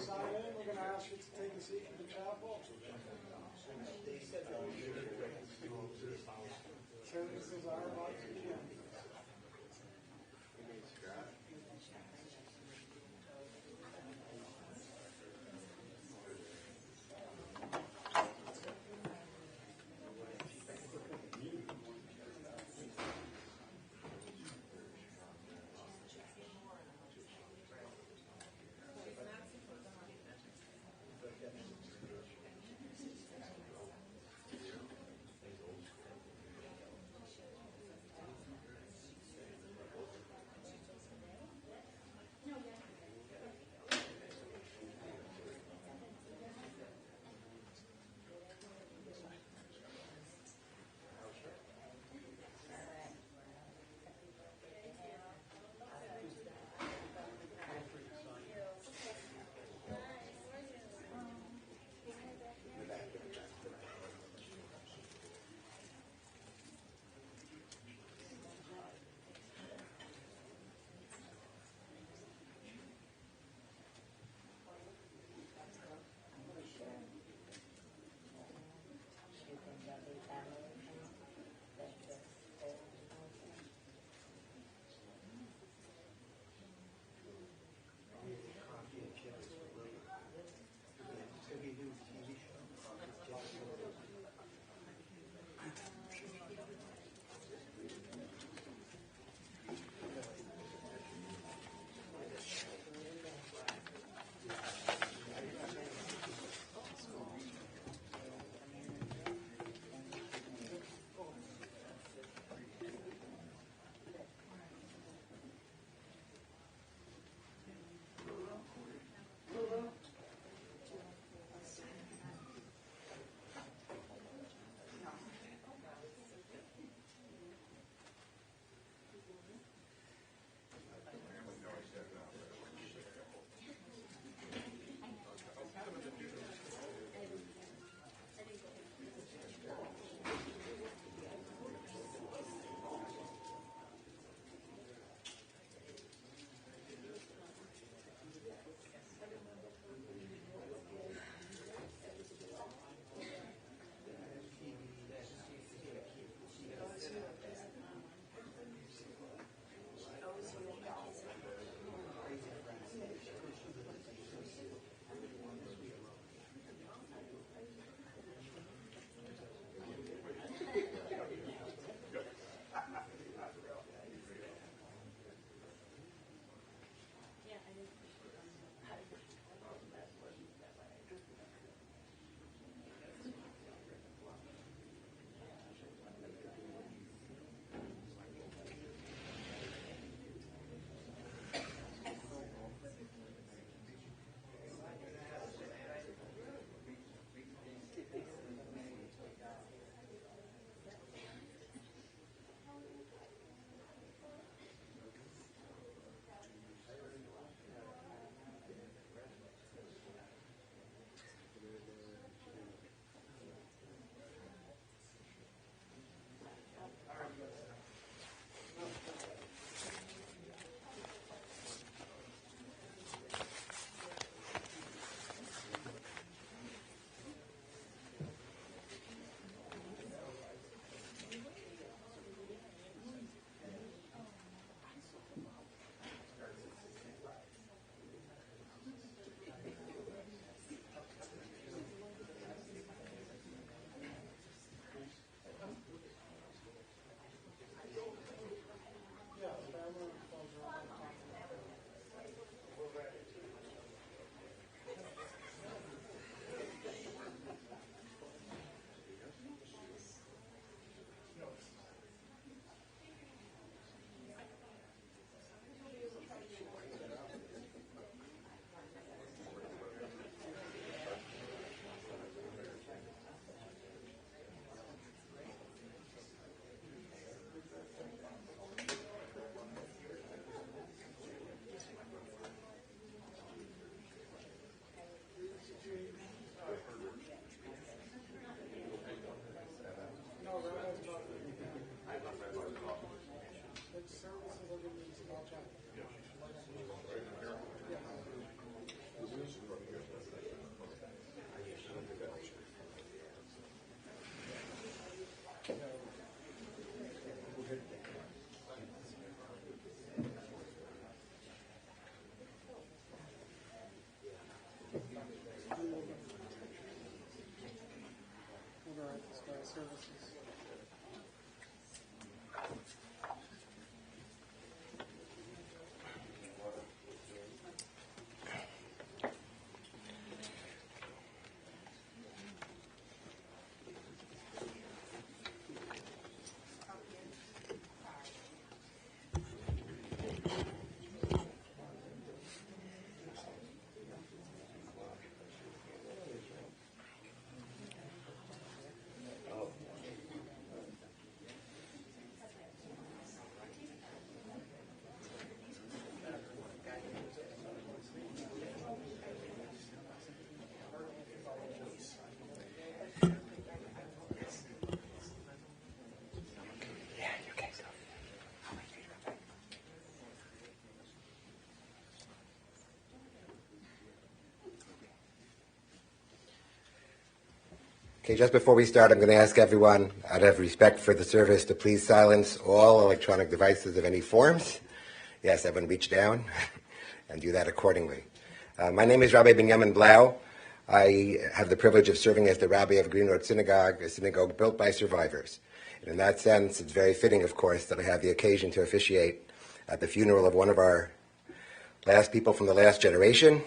Sign in. We're going to ask you to take a seat in the chapel. Services are about to begin. services. Okay, just before we start, I'm going to ask everyone, out of respect for the service, to please silence all electronic devices of any forms. Yes, everyone reach down and do that accordingly. My name is Rabbi Benjamin Blau. I have the privilege of serving as the Rabbi of Greenwald Synagogue, a synagogue built by survivors. And in that sense, it's very fitting, of course, that I have the occasion to officiate at the funeral of one of our last people from the last generation,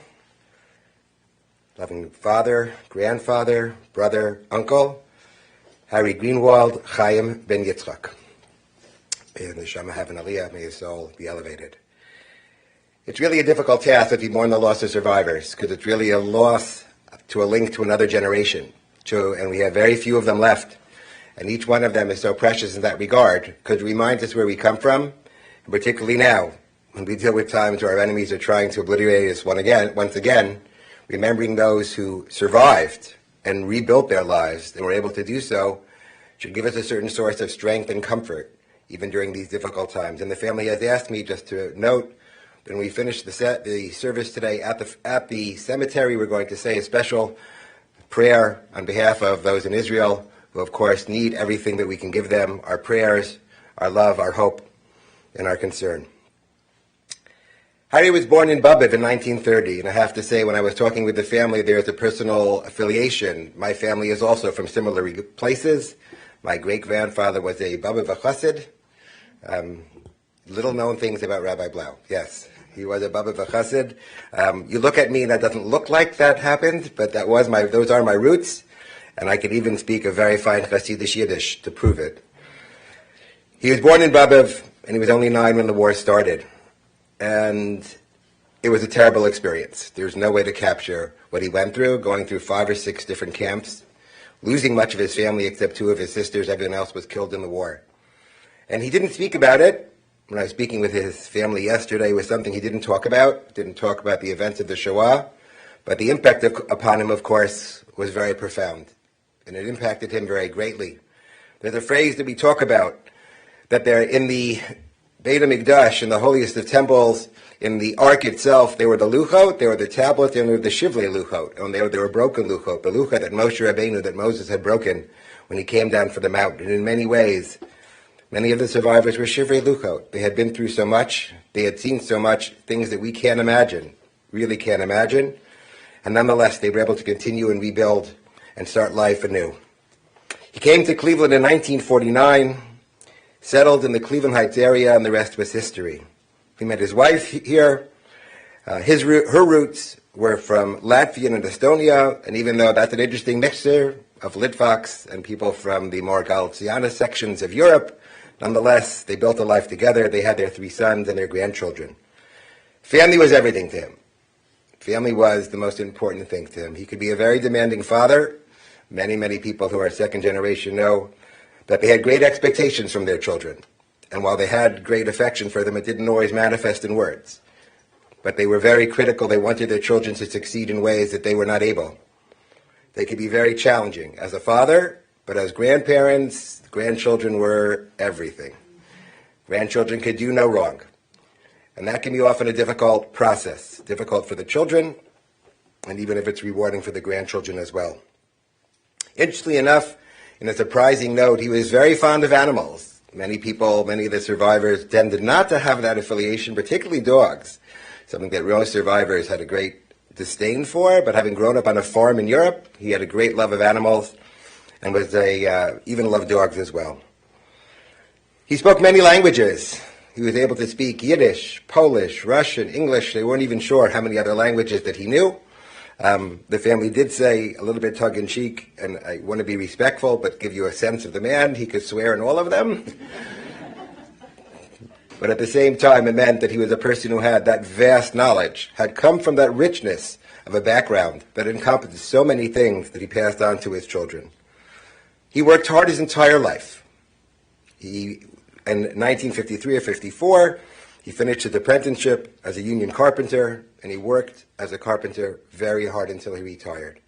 loving father, grandfather, brother, uncle, Harry Greenwald, Chaim ben Yitzchak. May the Neshama have an aliyah, may his soul be elevated. It's really a difficult task if you mourn the loss of survivors, because it's really a loss to a link to another generation. And we have very few of them left. And each one of them is so precious in that regard, because it reminds us where we come from, and particularly now, when we deal with times where our enemies are trying to obliterate us once again, remembering those who survived and rebuilt their lives and were able to do so should give us a certain source of strength and comfort, even during these difficult times. And the family has asked me just to note, when we finish the service today at the cemetery, we're going to say a special prayer on behalf of those in Israel who, of course, need everything that we can give them, our prayers, our love, our hope, and our concern. Harry was born in Babiv in 1930, and I have to say, when I was talking with the family, there's a personal affiliation. My family is also from similar places. My great-grandfather was a Babiv Chassid. Little-known things about Rabbi Blau. Yes, he was a Babiv Chassid. You look at me, and that doesn't look like that happened, but those are my roots, and I could even speak a very fine Hasidic Yiddish to prove it. He was born in Babiv, and he was only 9 when the war started. And it was a terrible experience. There's no way to capture what he went through, going through 5 or 6 different camps, losing much of his family except 2 of his sisters. Everyone else was killed in the war. And he didn't speak about it. When I was speaking with his family yesterday, it was something he didn't talk about the events of the Shoah, but the impact upon him, of course, was very profound. And it impacted him very greatly. There's a phrase that we talk about, that they're in the Beit HaMikdash, in the holiest of temples, in the ark itself, they were the luchot, they were the tablets, they were the shivlei luchot, and they were broken luchot, the luchot that Moshe Rabbeinu, that Moses had broken when he came down from the mountain. And in many ways, many of the survivors were shivrei luchot. They had been through so much, they had seen so much, things that we can't imagine, really can't imagine, and nonetheless, they were able to continue and rebuild and start life anew. He came to Cleveland in 1949, settled in the Cleveland Heights area, and the rest was history. He met his wife here. Her roots were from Latvia and Estonia, and even though that's an interesting mixture of Litvaks and people from the more Galiciana sections of Europe, nonetheless, they built a life together. They had their 3 sons and their grandchildren. Family was everything to him. Family was the most important thing to him. He could be a very demanding father. Many, many people who are second generation know that they had great expectations from their children. And while they had great affection for them, it didn't always manifest in words. But they were very critical. They wanted their children to succeed in ways that they were not able. They could be very challenging as a father, but as grandparents, grandchildren were everything. Grandchildren could do no wrong. And that can be often a difficult process, difficult for the children, and even if it's rewarding for the grandchildren as well. Interestingly enough, in a surprising note, he was very fond of animals. Many of the survivors tended not to have that affiliation, particularly dogs, something that most survivors had a great disdain for, but having grown up on a farm in Europe, he had a great love of animals. and was even loved dogs as well. He spoke many languages. He was able to speak Yiddish, Polish, Russian, English. They weren't even sure how many other languages that he knew. The family did say, a little bit tongue-in-cheek, and I want to be respectful, but give you a sense of the man, he could swear in all of them. But at the same time, it meant that he was a person who had that vast knowledge, had come from that richness of a background that encompassed so many things that he passed on to his children. He worked hard his entire life. In 1953 or 54, he finished his apprenticeship as a union carpenter, and he worked as a carpenter very hard until he retired.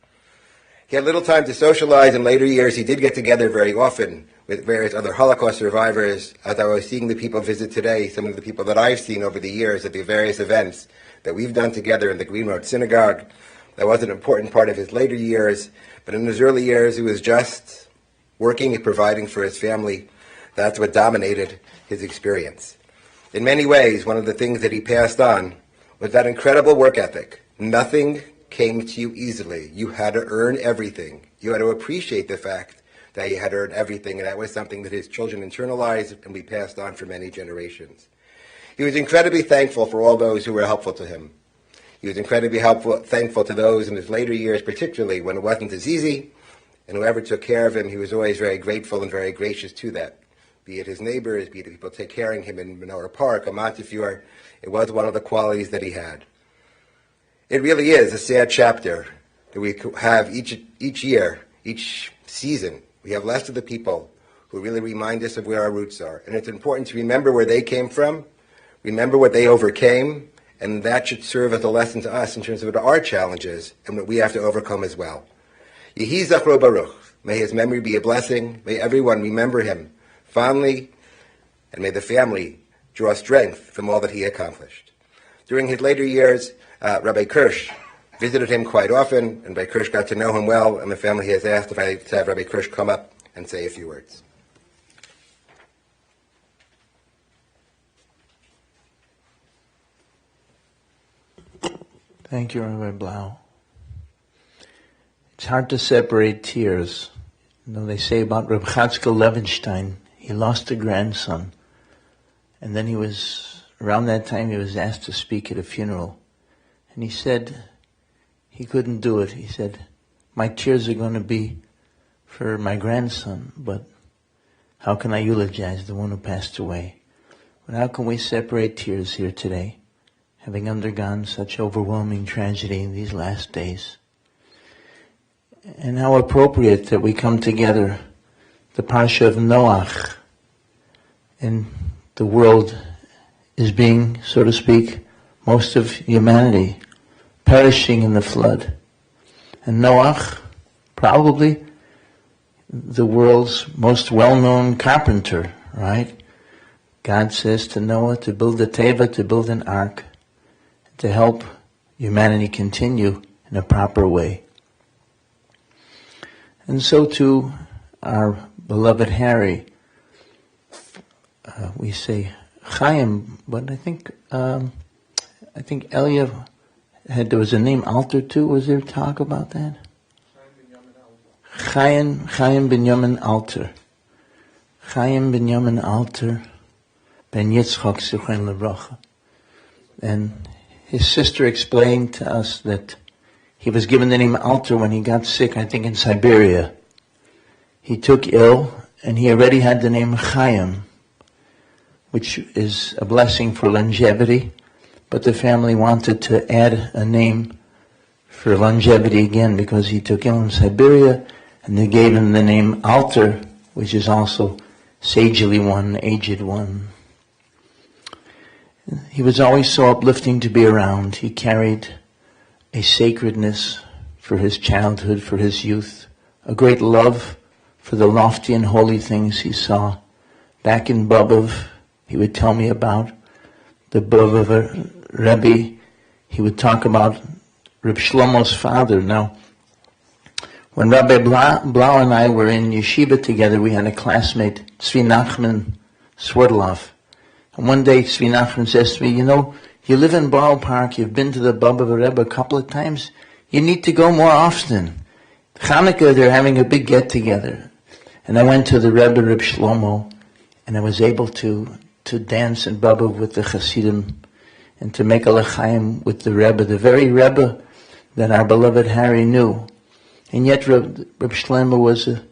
He had little time to socialize. In later years, he did get together very often with various other Holocaust survivors. As I was seeing the people visit today, some of the people that I've seen over the years at the various events that we've done together in the Greenwald synagogue, that was an important part of his later years. But in his early years, he was just working and providing for his family. That's what dominated his experience. In many ways, one of the things that he passed on was that incredible work ethic. Nothing came to you easily. You had to earn everything. You had to appreciate the fact that you had earned everything, and that was something that his children internalized and we passed on for many generations. He was incredibly thankful for all those who were helpful to him. He was incredibly thankful to those in his later years, particularly when it wasn't as easy, and whoever took care of him, he was always very grateful and very gracious to that. Be it his neighbors, be it the people take care of him in Menorah Park or Montefiore, it was one of the qualities that he had. It really is a sad chapter that we have each year, each season. We have less of the people who really remind us of where our roots are. And it's important to remember where they came from, remember what they overcame, and that should serve as a lesson to us in terms of what our challenges and what we have to overcome as well. Yehi Zachro Baruch. May his memory be a blessing. May everyone remember him fondly, and may the family draw strength from all that he accomplished. During his later years, Rabbi Kirsch visited him quite often, and Rabbi Kirsch got to know him well, and the family has asked if I could have Rabbi Kirsch come up and say a few words. Thank you, Rabbi Blau. It's hard to separate tears. You know, they say about Reb Chatzkel Levenstein, he lost a grandson, and then around that time he was asked to speak at a funeral. And he said he couldn't do it. He said, my tears are going to be for my grandson, but how can I eulogize the one who passed away? But how can we separate tears here today, having undergone such overwhelming tragedy in these last days? And how appropriate that we come together, the Parsha of Noach, and the world is being, so to speak, most of humanity perishing in the flood. And Noach, probably the world's most well-known carpenter, right? God says to Noah to build a teva, to build an ark, to help humanity continue in a proper way. And so too, our beloved Harry, we say Chaim, but I think Elia there was a name Alter too. Was there talk about that? Chaim Binyamin Alter. Chaim Binyamin Alter ben Yitzchak Zichron Livracha. And his sister explained to us that he was given the name Alter when he got sick, I think in Siberia. He took ill, and he already had the name Chaim, which is a blessing for longevity, but the family wanted to add a name for longevity again because he took ill in Siberia, and they gave him the name Alter, which is also sagely one, aged one. He was always so uplifting to be around. He carried a sacredness for his childhood, for his youth, a great love for the lofty and holy things he saw. Back in Bobov, he would tell me about the Bobov Rebbe. He would talk about Reb Shlomo's father. Now, when Rabbi Blau and I were in yeshiva together, we had a classmate, Tzvi Nachman Swerdlov. And one day Tzvi Nachman says to me, you know, you live in Borough Park, you've been to the Bobov Rebbe a couple of times, you need to go more often. Hanukkah, they're having a big get-together. And I went to the Rebbe, Reb Shlomo, and I was able to dance and bubble with the Hasidim and to make a l'chaim with the Rebbe, the very Rebbe that our beloved Harry knew. And yet Reb Shlomo was a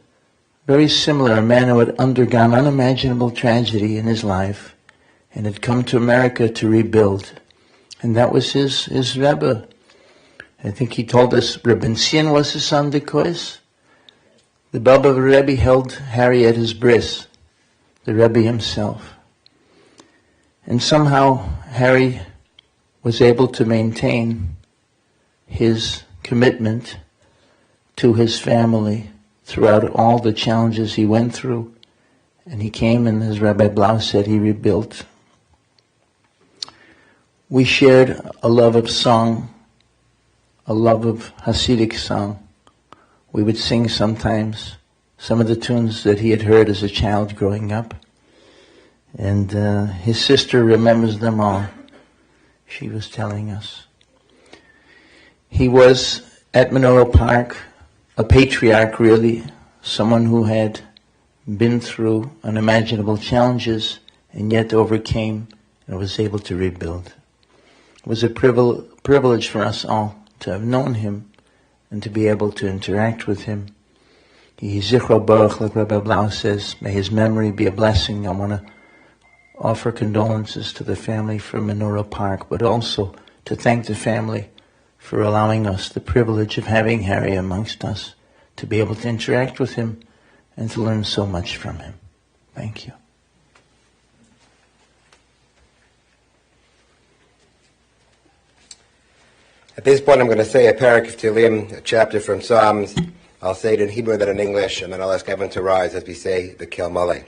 very similar man who had undergone unimaginable tragedy in his life and had come to America to rebuild. And that was his Rebbe. I think he told us Rebbe Sien was his son, because the Baba Rebbe held Harry at his bris, the Rebbe himself. And somehow Harry was able to maintain his commitment to his family throughout all the challenges he went through. And he came, and as Rabbi Blau said, he rebuilt. We shared a love of song, a love of Hasidic song. We would sing sometimes some of the tunes that he had heard as a child growing up. And his sister remembers them all. She was telling us. He was at Menorah Park, a patriarch really, someone who had been through unimaginable challenges and yet overcame and was able to rebuild. It was a privilege for us all to have known him and to be able to interact with him. Yizichro Baruch, like Rabbi Blau says, may his memory be a blessing. I want to offer condolences to the family from Menorah Park, but also to thank the family for allowing us the privilege of having Harry amongst us, to be able to interact with him and to learn so much from him. Thank you. At this point, I'm going to say a parak of Tehillim, a chapter from Psalms. I'll say it in Hebrew, then in English, and then I'll ask everyone to rise as we say the Kel Maleh.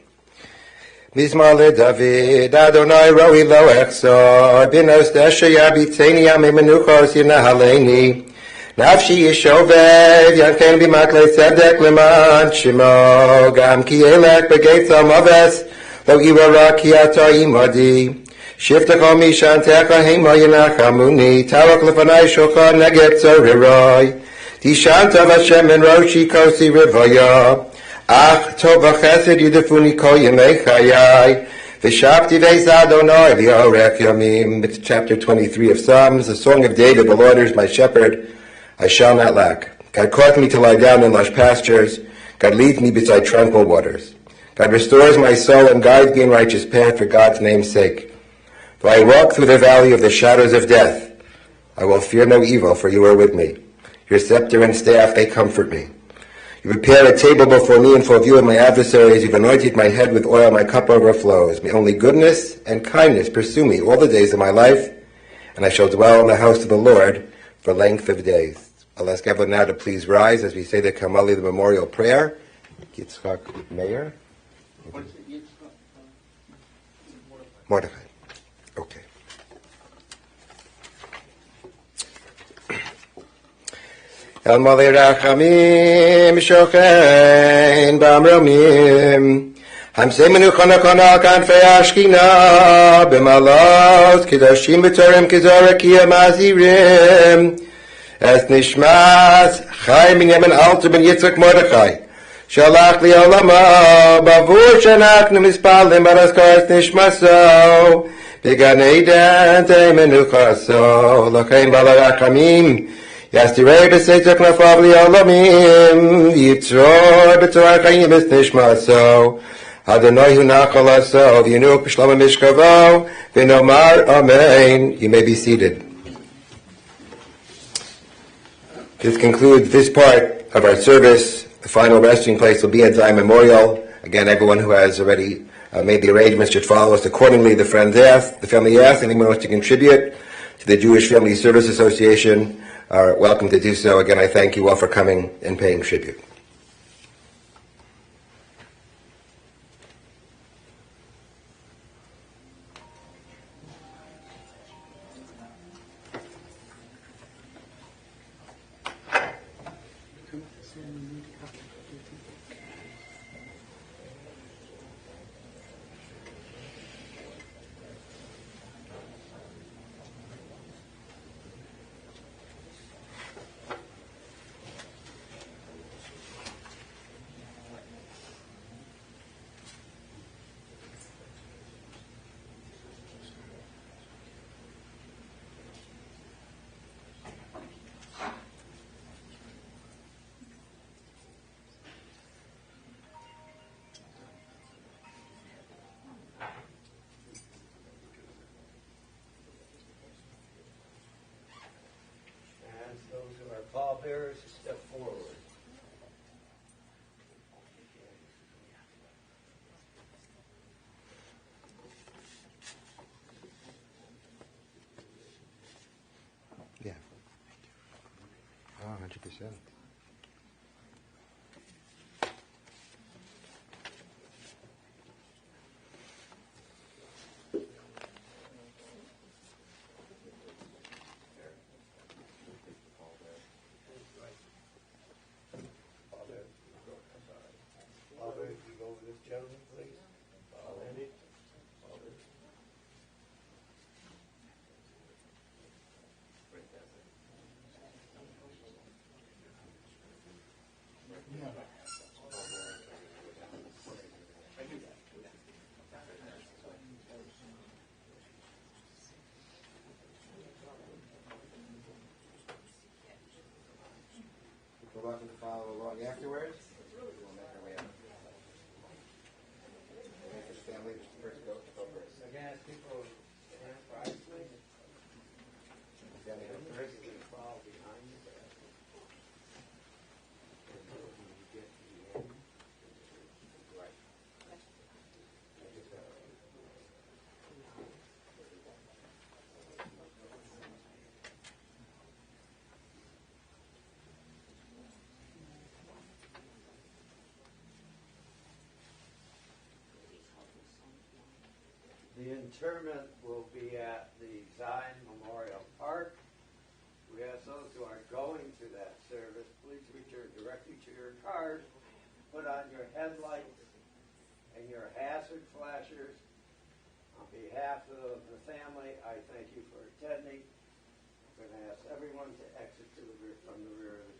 Mizmar leDavid, Adonai roi lo echzor, binos desha yabitzeini yamei menuchos yinahaleni, nafshi yishovev, yanken bimakle tzedek leman shimo, gam ki elek begeitz amaves, lo irara ki ata imadi, shiftecho mishantecha hema yinachamuni, tarak lefanai shocha neget tzorirai, tishanta vashem en roshi kosi rivaya, Ach tov v'chesed yidefuni kol yemei chayai, v'shavti veis Adonai v'yorech yomim. It's chapter 23 of Psalms, the song of David. The Lord is my shepherd, I shall not lack. God caused me to lie down in lush pastures. God leads me beside tranquil waters. God restores my soul and guides me in righteous path for God's name's sake. Though I walk through the valley of the shadows of death, I will fear no evil, for you are with me. Your scepter and staff, they comfort me. You prepare a table before me in full view of my adversaries. You've anointed my head with oil, my cup overflows. May only goodness and kindness pursue me all the days of my life, and I shall dwell in the house of the Lord for length of days. I'll ask everyone now to please rise as we say the Kamali, the memorial prayer. Yitzchak Meir. Mordechai. Okay. El Malei Rachamim Shochein Bamromim Hamsei Menuchana Kana Kanfei Ashkina B'malot Kedoshim B'Torem Kizora Kiyam Azirim Es Nishmas Chai Binyamin Alter Ben Yitzchak Mordechai Shalach Li Olama Bavur Shanachnu Mispalim Baraskar Es Nishmaso B'Gan Eden Tei Menuchaso Lochein Balei Rachamim Yastirei b'seitzak nafav li olamim, yitzroi b'torah chayim es nishmaso, Adonai hu nachal aso, v'yinu b'shlom mishkavo, v'nomar amen. You may be seated. This concludes this part of our service. The final resting place will be at Zion Memorial. Again, everyone who has already made the arrangements should follow us accordingly. The family asked, anyone who wants to contribute to the Jewish Family Service Association are welcome to do so. Again, I thank you all for coming and paying tribute. pallbearers to step forward. Yeah. Oh, 100%. Father, if you go with this gentleman, please. Andy? We're welcome to follow along afterwards. We'll make our way up. Make the family first go first. Again, as people stand wisely, Family go first. you can follow behind you. And when you get to the end, Right. the interment will be at the Zion Memorial Park. We ask those who are going to that service, please return directly to your cars, put on your headlights and your hazard flashers. On behalf of the family, I thank you for attending. I'm going to ask everyone to exit from the rear of the